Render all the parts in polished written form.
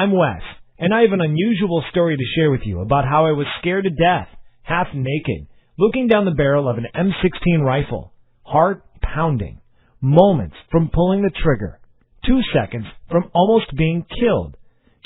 I'm Wes, and I have an unusual story to share with you about how I was scared to death, half naked, looking down the barrel of an M16 rifle, heart pounding, moments from pulling the trigger, 2 seconds from almost being killed,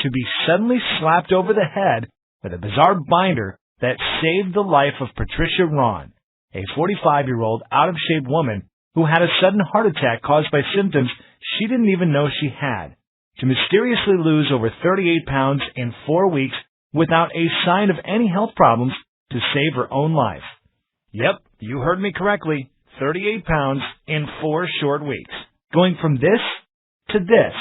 to be suddenly slapped over the head with a bizarre binder that saved the life of Patricia Ron, a 45-year-old out-of-shape woman who had a sudden heart attack caused by symptoms she didn't even know she had, to mysteriously lose over 38 pounds in 4 weeks without a sign of any health problems to save her own life. Yep, you heard me correctly, 38 pounds in 4 short weeks. Going from this to this,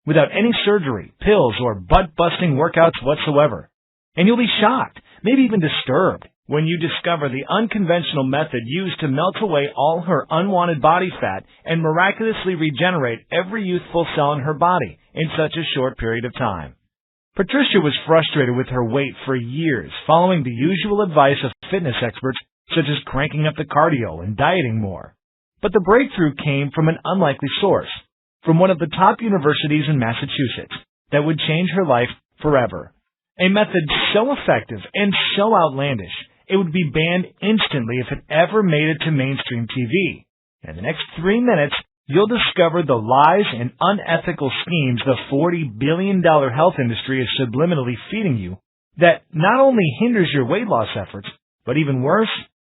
without any surgery, pills, or butt-busting workouts whatsoever. And you'll be shocked, maybe even disturbed, when you discover the unconventional method used to melt away all her unwanted body fat and miraculously regenerate every youthful cell in her body in such a short period of time. Patricia was frustrated with her weight for years, following the usual advice of fitness experts such as cranking up the cardio and dieting more. But the breakthrough came from an unlikely source, from one of the top universities in Massachusetts, that would change her life forever. A method so effective and so outlandish, it would be banned instantly if it ever made it to mainstream TV. In the next 3 minutes, you'll discover the lies and unethical schemes the $40 billion health industry is subliminally feeding you that not only hinders your weight loss efforts, but even worse,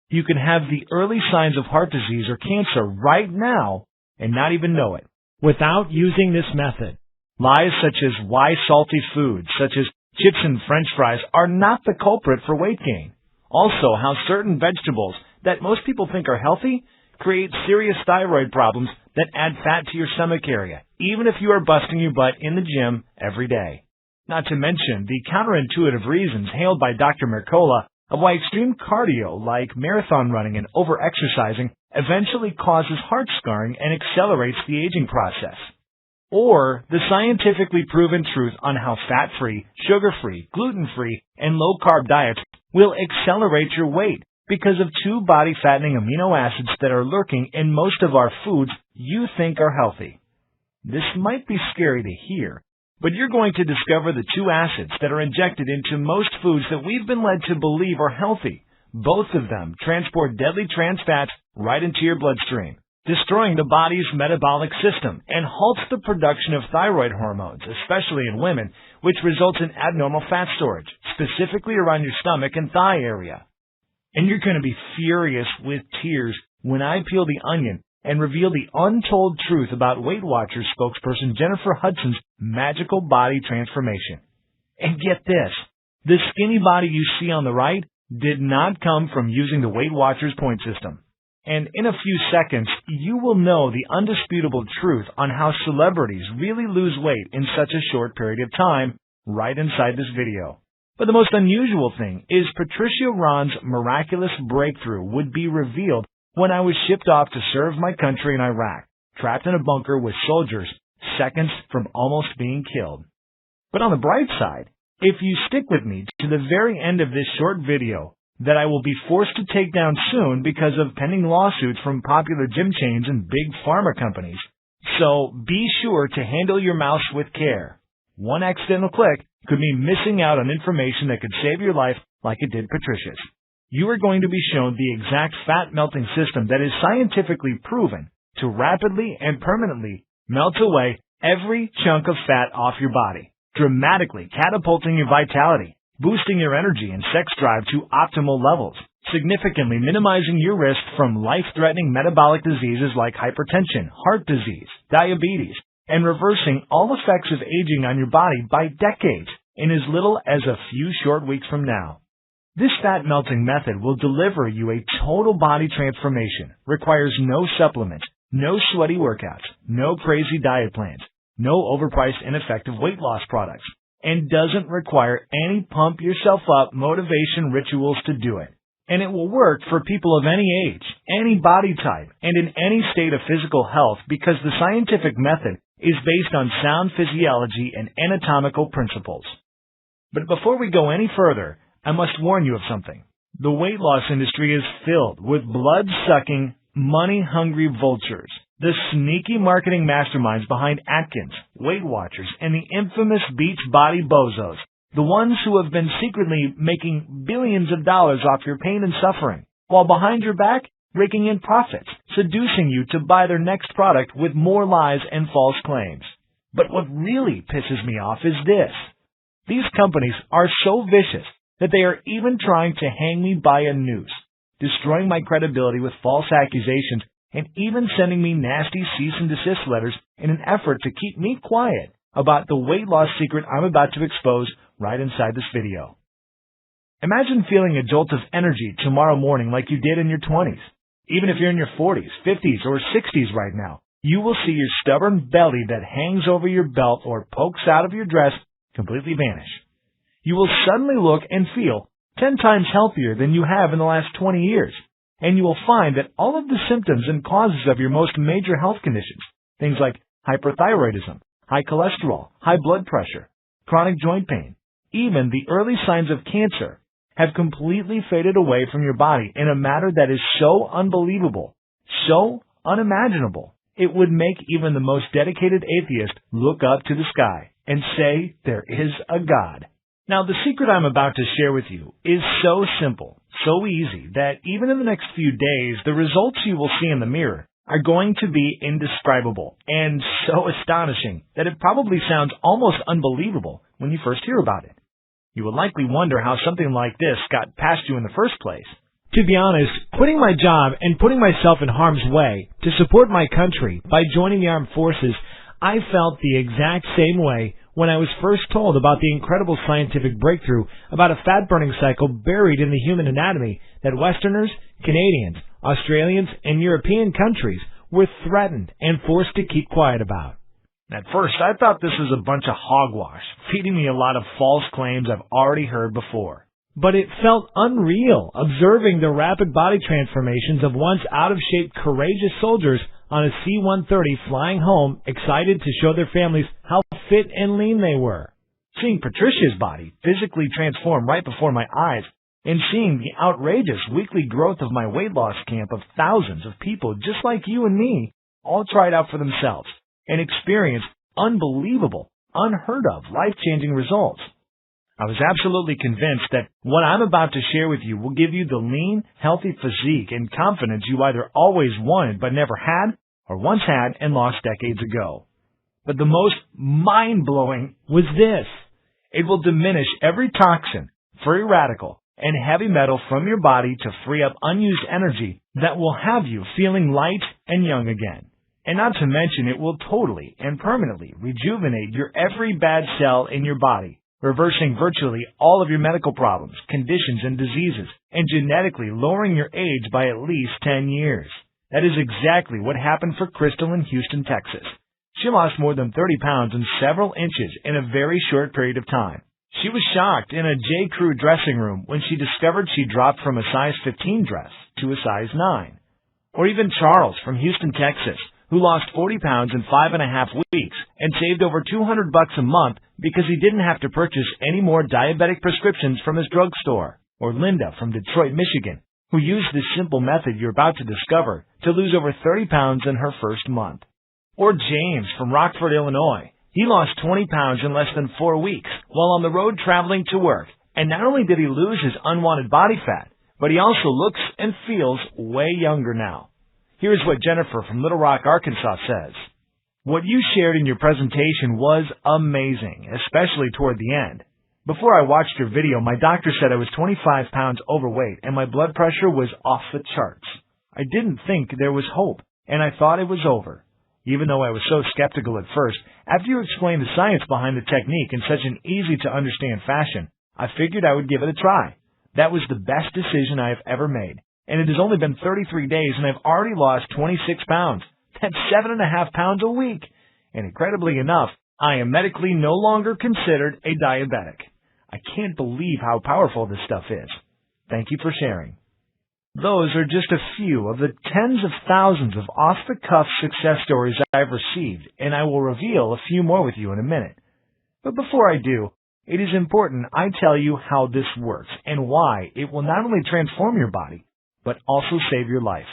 you can have the early signs of heart disease or cancer right now and not even know it without using this method. Lies such as why salty foods, such as chips and french fries, are not the culprit for weight gain. Also, how certain vegetables that most people think are healthy create serious thyroid problems that add fat to your stomach area, even if you are busting your butt in the gym every day. Not to mention the counterintuitive reasons hailed by Dr. Mercola of why extreme cardio like marathon running and over-exercising eventually causes heart scarring and accelerates the aging process. Or the scientifically proven truth on how fat-free, sugar-free, gluten-free, and low-carb diets will accelerate your weight because of 2 body-fattening amino acids that are lurking in most of our foods you think are healthy. This might be scary to hear, but you're going to discover the 2 acids that are injected into most foods that we've been led to believe are healthy. Both of them transport deadly trans fats right into your bloodstream, destroying the body's metabolic system and halts the production of thyroid hormones, especially in women, which results in abnormal fat storage, specifically around your stomach and thigh area. And you're going to be furious with tears when I peel the onion and reveal the untold truth about Weight Watchers spokesperson Jennifer Hudson's magical body transformation. And get this, the skinny body you see on the right did not come from using the Weight Watchers point system. And in a few seconds, you will know the undisputable truth on how celebrities really lose weight in such a short period of time right inside this video. But the most unusual thing is Patricia Ron's miraculous breakthrough would be revealed when I was shipped off to serve my country in Iraq, trapped in a bunker with soldiers, seconds from almost being killed. But on the bright side, if you stick with me to the very end of this short video, that I will be forced to take down soon because of pending lawsuits from popular gym chains and big pharma companies. So be sure to handle your mouse with care. One accidental click could mean missing out on information that could save your life like it did Patricia's. You are going to be shown the exact fat melting system that is scientifically proven to rapidly and permanently melt away every chunk of fat off your body, dramatically catapulting your vitality, boosting your energy and sex drive to optimal levels, significantly minimizing your risk from life-threatening metabolic diseases like hypertension, heart disease, diabetes, and reversing all effects of aging on your body by decades in as little as a few short weeks from now. This fat-melting method will deliver you a total body transformation, requires no supplements, no sweaty workouts, no crazy diet plans, no overpriced ineffective weight loss products, and doesn't require any pump-yourself-up motivation rituals to do it. And it will work for people of any age, any body type, and in any state of physical health because the scientific method is based on sound physiology and anatomical principles. But before we go any further, I must warn you of something. The weight loss industry is filled with blood-sucking, money-hungry vultures The sneaky marketing masterminds behind Atkins, Weight Watchers, and the infamous Beachbody bozos, the ones who have been secretly making billions of dollars off your pain and suffering, while behind your back, raking in profits, seducing you to buy their next product with more lies and false claims. But what really pisses me off is this. These companies are so vicious that they are even trying to hang me by a noose, destroying my credibility with false accusations, and even sending me nasty cease and desist letters in an effort to keep me quiet about the weight loss secret I'm about to expose right inside this video. Imagine feeling a jolt of energy tomorrow morning like you did in your 20s. Even if you're in your 40s, 50s, or 60s right now, you will see your stubborn belly that hangs over your belt or pokes out of your dress completely vanish. You will suddenly look and feel 10 times healthier than you have in the last 20 years. And you will find that all of the symptoms and causes of your most major health conditions, things like hyperthyroidism, high cholesterol, high blood pressure, chronic joint pain, even the early signs of cancer, have completely faded away from your body in a manner that is so unbelievable, so unimaginable, it would make even the most dedicated atheist look up to the sky and say there is a God. Now, the secret I'm about to share with you is so simple, so easy, that even in the next few days, the results you will see in the mirror are going to be indescribable and so astonishing that it probably sounds almost unbelievable when you first hear about it. You will likely wonder how something like this got past you in the first place. To be honest, quitting my job and putting myself in harm's way to support my country by joining the armed forces, I felt the exact same way when I was first told about the incredible scientific breakthrough about a fat-burning cycle buried in the human anatomy that Westerners, Canadians, Australians, and European countries were threatened and forced to keep quiet about. At first, I thought this was a bunch of hogwash, feeding me a lot of false claims I've already heard before. But it felt unreal observing the rapid body transformations of once out-of-shape, courageous soldiers on a C-130 flying home, excited to show their families how fit and lean they were. Seeing Patricia's body physically transform right before my eyes, and seeing the outrageous weekly growth of my weight loss camp of thousands of people just like you and me, all tried out for themselves, and experienced unbelievable, unheard of, life-changing results. I was absolutely convinced that what I'm about to share with you will give you the lean, healthy physique and confidence you either always wanted but never had, or once had and lost decades ago. But the most mind-blowing was this. It will diminish every toxin, free radical, and heavy metal from your body to free up unused energy that will have you feeling light and young again. And not to mention, it will totally and permanently rejuvenate your every bad cell in your body, reversing virtually all of your medical problems, conditions, and diseases, and genetically lowering your age by at least 10 years. That is exactly what happened for Crystal in Houston, Texas. She lost more than 30 pounds and several inches in a very short period of time. She was shocked in a J. Crew dressing room when she discovered she dropped from a size 15 dress to a size 9. Or even Charles from Houston, Texas, who lost 40 pounds in 5.5 weeks and saved over $200 a month because he didn't have to purchase any more diabetic prescriptions from his drugstore. Or Linda from Detroit, Michigan, who used this simple method you're about to discover to lose over 30 pounds in her first month. Or James from Rockford, Illinois. He lost 20 pounds in less than 4 weeks while on the road traveling to work. And not only did he lose his unwanted body fat, but he also looks and feels way younger now. Here's what Jennifer from Little Rock, Arkansas says. What you shared in your presentation was amazing, especially toward the end. Before I watched your video, my doctor said I was 25 pounds overweight and my blood pressure was off the charts. I didn't think there was hope, and I thought it was over. Even though I was so skeptical at first, after you explained the science behind the technique in such an easy-to-understand fashion, I figured I would give it a try. That was the best decision I have ever made. And it has only been 33 days, and I've already lost 26 pounds. That's 7.5 pounds a week. And incredibly enough, I am medically no longer considered a diabetic. I can't believe how powerful this stuff is. Thank you for sharing. Those are just a few of the tens of thousands of off-the-cuff success stories I've received, and I will reveal a few more with you in a minute. But before I do, it is important I tell you how this works and why it will not only transform your body, but also save your life.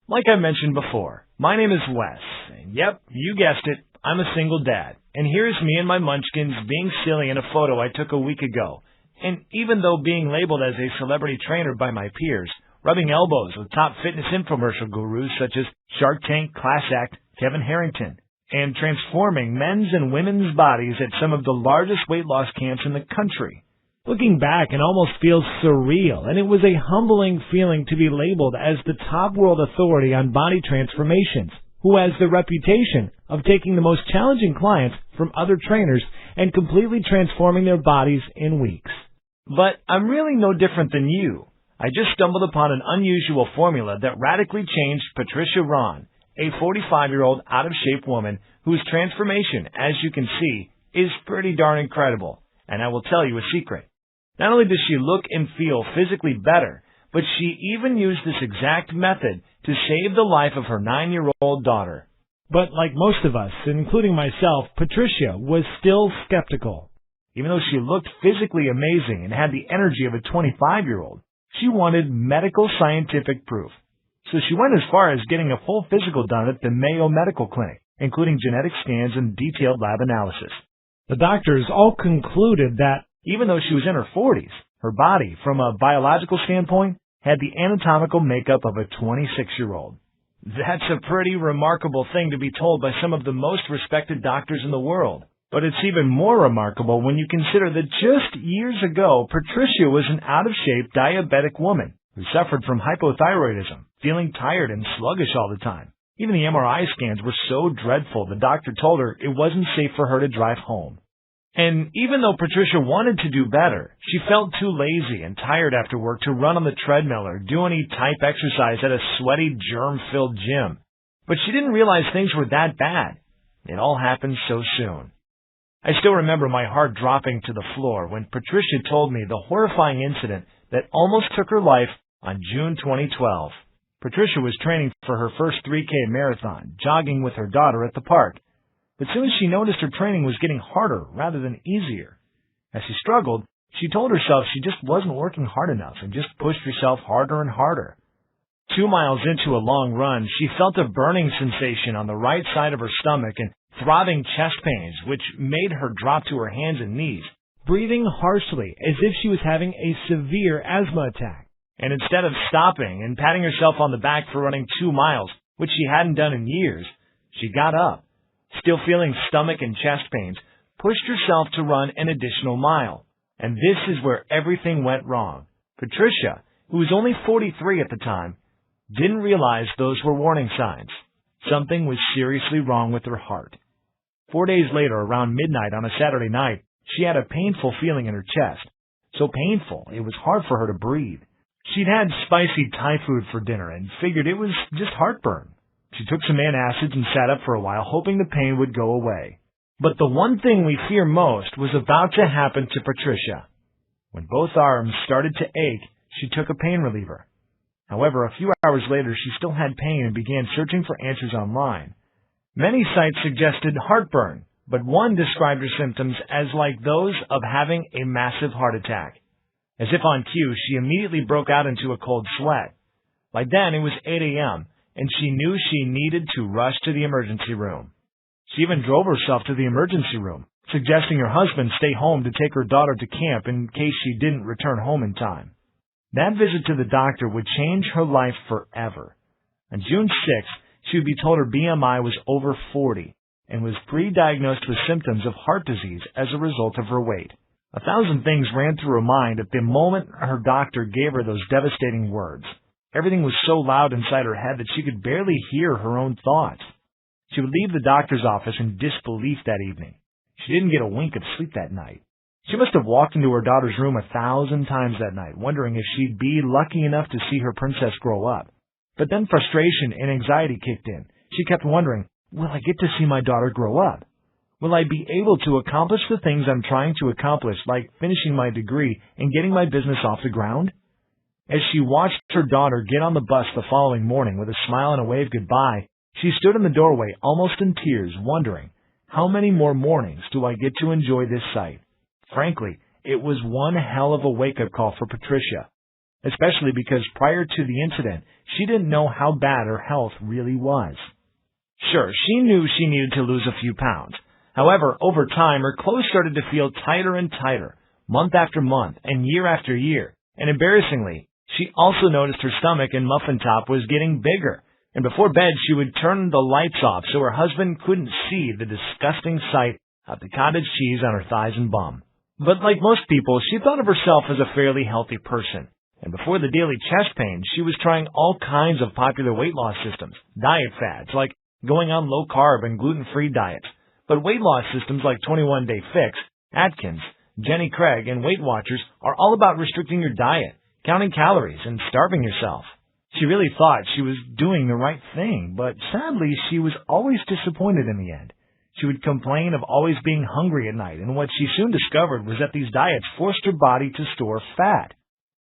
Like I mentioned before, My name is Wes, and yep, you guessed it, I'm a single dad. And here's me and my munchkins being silly in a photo I took a week ago. And even though being labeled as a celebrity trainer by my peers, rubbing elbows with top fitness infomercial gurus such as Shark Tank, Class Act, Kevin Harrington, and transforming men's and women's bodies at some of the largest weight loss camps in the country. Looking back, it almost feels surreal, and it was a humbling feeling to be labeled as the top world authority on body transformations, who has the reputation of taking the most challenging clients from other trainers and completely transforming their bodies in weeks. But I'm really no different than you. I just stumbled upon an unusual formula that radically changed Patricia Ron, a 45-year-old out-of-shape woman whose transformation, as you can see, is pretty darn incredible. And I will tell you a secret. Not only does she look and feel physically better, but she even used this exact method to save the life of her 9-year-old daughter. But like most of us, including myself, Patricia was still skeptical. Even though she looked physically amazing and had the energy of a 25-year-old, she wanted medical scientific proof. So she went as far as getting a full physical done at the Mayo Medical Clinic, including genetic scans and detailed lab analysis. The doctors all concluded that even though she was in her 40s, her body, from a biological standpoint, had the anatomical makeup of a 26-year-old. That's a pretty remarkable thing to be told by some of the most respected doctors in the world. But it's even more remarkable when you consider that just years ago, Patricia was an out-of-shape diabetic woman who suffered from hypothyroidism, feeling tired and sluggish all the time. Even the MRI scans were so dreadful, the doctor told her it wasn't safe for her to drive home. And even though Patricia wanted to do better, she felt too lazy and tired after work to run on the treadmill or do any type exercise at a sweaty, germ-filled gym. But she didn't realize things were that bad. It all happened so soon. I still remember my heart dropping to the floor when Patricia told me the horrifying incident that almost took her life on June 2012. Patricia was training for her first 3K marathon, jogging with her daughter at the park. But soon as she noticed her training was getting harder rather than easier. As she struggled, she told herself she just wasn't working hard enough and just pushed herself harder and harder. 2 miles into a long run, she felt a burning sensation on the right side of her stomach and throbbing chest pains, which made her drop to her hands and knees, breathing harshly as if she was having a severe asthma attack. And instead of stopping and patting herself on the back for running 2 miles, which she hadn't done in years, she got up. Still feeling stomach and chest pains, pushed herself to run an additional mile. And this is where everything went wrong. Patricia, who was only 43 at the time, didn't realize those were warning signs. Something was seriously wrong with her heart. 4 days later, around midnight on a Saturday night, she had a painful feeling in her chest. So painful, it was hard for her to breathe. She'd had spicy Thai food for dinner and figured it was just heartburn. She took some antacids and sat up for a while, hoping the pain would go away. But the one thing we fear most was about to happen to Patricia. When both arms started to ache, she took a pain reliever. However, a few hours later, she still had pain and began searching for answers online. Many sites suggested heartburn, but one described her symptoms as like those of having a massive heart attack. As if on cue, she immediately broke out into a cold sweat. By then, it was 8 a.m., and she knew she needed to rush to the emergency room. She even drove herself to the emergency room, suggesting her husband stay home to take her daughter to camp in case she didn't return home in time. That visit to the doctor would change her life forever. On June 6th, she would be told her BMI was over 40 and was pre-diagnosed with symptoms of heart disease as a result of her weight. 1,000 things ran through her mind at the moment her doctor gave her those devastating words. Everything was so loud inside her head that she could barely hear her own thoughts. She would leave the doctor's office in disbelief that evening. She didn't get a wink of sleep that night. She must have walked into her daughter's room 1,000 times that night, wondering if she'd be lucky enough to see her princess grow up. But then frustration and anxiety kicked in. She kept wondering, will I get to see my daughter grow up? Will I be able to accomplish the things I'm trying to accomplish, like finishing my degree and getting my business off the ground? As she watched her daughter get on the bus the following morning with a smile and a wave goodbye, she stood in the doorway almost in tears, wondering, how many more mornings do I get to enjoy this sight? Frankly, it was one hell of a wake-up call for Patricia, especially because prior to the incident, she didn't know how bad her health really was. Sure, she knew she needed to lose a few pounds. However, over time, her clothes started to feel tighter and tighter, month after month and year after year. And embarrassingly, she also noticed her stomach and muffin top was getting bigger. And before bed, she would turn the lights off so her husband couldn't see the disgusting sight of the cottage cheese on her thighs and bum. But like most people, she thought of herself as a fairly healthy person. And before the daily chest pain, she was trying all kinds of popular weight loss systems, diet fads, like going on low-carb and gluten-free diets. But weight loss systems like 21 Day Fix, Atkins, Jenny Craig, and Weight Watchers are all about restricting your diet, counting calories, and starving yourself. She really thought she was doing the right thing, but sadly she was always disappointed in the end. She would complain of always being hungry at night, and what she soon discovered was that these diets forced her body to store fat.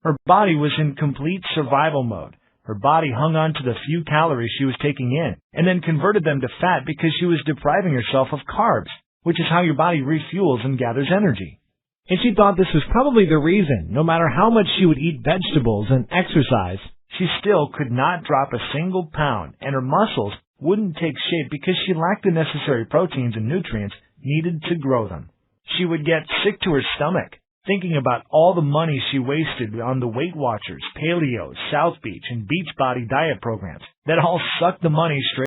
Her body was in complete survival mode. Her body hung on to the few calories she was taking in, and then converted them to fat because she was depriving herself of carbs, which is how your body refuels and gathers energy. And she thought this was probably the reason, no matter how much she would eat vegetables and exercise, she still could not drop a single pound, and her muscles wouldn't take shape because she lacked the necessary proteins and nutrients needed to grow them. She would get sick to her stomach, thinking about all the money she wasted on the Weight Watchers, Paleo, South Beach, and Beachbody diet programs that all sucked the money straight